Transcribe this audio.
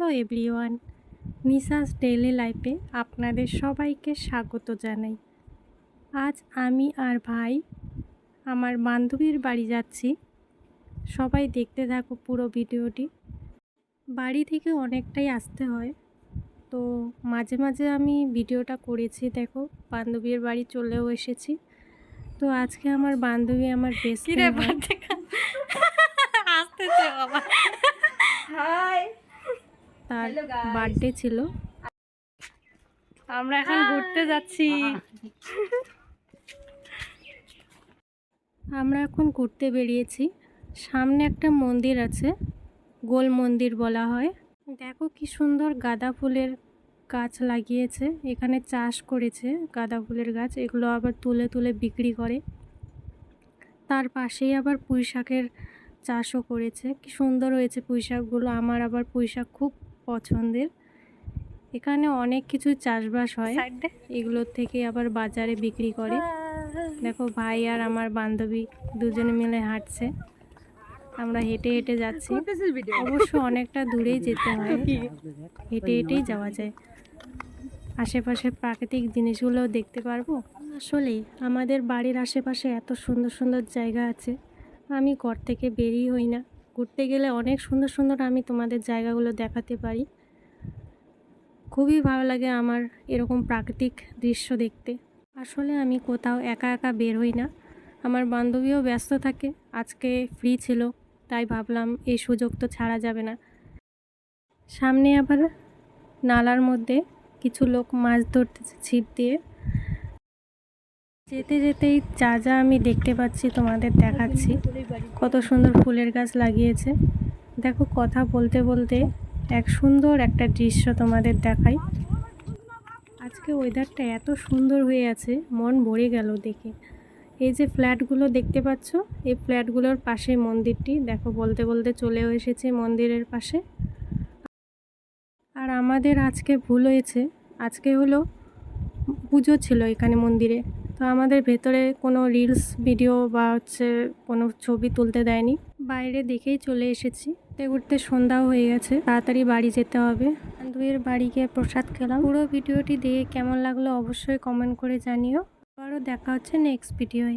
Hello everyone, নিশাস daily লাইফে আপনাদের সবাইকে স্বাগত জানাই। আজ আমি আর ভাই আমার বান্ধবীর বাড়ি যাচ্ছি। সবাই দেখতে থাকো পুরো ভিডিওটি। বাড়ি থেকে অনেকটাই আসতে হয়, তো মাঝে মাঝে আমি ভিডিওটা করেছি। দেখো, বান্ধবীর বাড়ি চলেও এসেছি। তো আজকে আমার বান্ধবী আমার বেস্ট ফ্রেন্ড হয়। আসতেছে বাবা, তার বার্থডে ছিল। আমরা এখন ঘুরতে যাচ্ছি। আমরা এখন ঘুরতে বেরিয়েছি। সামনে একটা মন্দির আছে, গোল মন্দির বলা হয়। দেখো কি সুন্দর গাঁদা ফুলের গাছ লাগিয়েছে, এখানে চাষ করেছে গাঁদা ফুলের গাছ। এগুলো আবার তুলে তুলে বিক্রি করে। তার পাশেই আবার পুঁই শাকের চাষও করেছে। কি সুন্দর হয়েছে পুঁই শাকগুলো। আমার আবার পুঁই শাক খুব পছন্দের। এখানে অনেক কিছু চাষবাস হয়, এগুলোর থেকে আবার বাজারে বিক্রি করে। দেখো, ভাই আর আমার বান্ধবী দুজনে মিলে হাঁটছে। আমরা হেঁটে হেঁটে যাচ্ছি। অবশ্য অনেকটা দূরেই যেতে হয়, হেঁটে হেঁটেই যাওয়া যায়। আশেপাশের প্রাকৃতিক জিনিসগুলোও দেখতে পারবো। আসলে আমাদের বাড়ির আশেপাশে এত সুন্দর সুন্দর জায়গা আছে, আমি ঘর থেকে বেরিয়ে হই না। ঘুরতে গেলে অনেক সুন্দর সুন্দর আমি তোমাদের জায়গাগুলো দেখাতে পারি। খুবই ভালো লাগে আমার এরকম প্রাকৃতিক দৃশ্য দেখতে। আসলে আমি কোথাও একা একা বের হই না, আমার বান্ধবীও ব্যস্ত থাকে। আজকে ফ্রি ছিল, তাই ভাবলাম এই সুযোগ তো ছাড়া যাবে না। সামনে আবার নালার মধ্যে কিছু লোক মাছ ধরতেছে ছিপ দিয়ে। যেতে যেতেই যা যা আমি দেখতে পাচ্ছি তোমাদের দেখাচ্ছি। কত সুন্দর ফুলের গাছ লাগিয়েছে। দেখো, কথা বলতে বলতে এক সুন্দর একটা দৃশ্য তোমাদের দেখাই। আজকে ওয়েদারটা এত সুন্দর হয়ে আছে, মন ভরে গেল দেখে। এই যে ফ্ল্যাটগুলো দেখতে পাচ্ছ, এই ফ্ল্যাটগুলোর পাশে মন্দিরটি। দেখো, বলতে বলতে চলেও এসেছে মন্দিরের পাশে। আর আমাদের আজকে ভুল হয়েছে, আজকে হলো পুজো ছিল এখানে মন্দিরে। তো আমাদের ভেতরে কোনো রিলস ভিডিও বা কোনো ছবি তুলতে দেয়নি, বাইরে দেখেই চলে এসেছি। ঘুরতে সন্ধ্যাও হয়ে গেছে, তাড়াতাড়ি বাড়ি যেতে হবে। বান্ধবীর বাড়ি গিয়ে প্রসাদ খেলাম। পুরো ভিডিওটি দেখে কেমন লাগলো অবশ্যই কমেন্ট করে জানিও। আবারও দেখা হচ্ছে নেক্সট ভিডিওয়।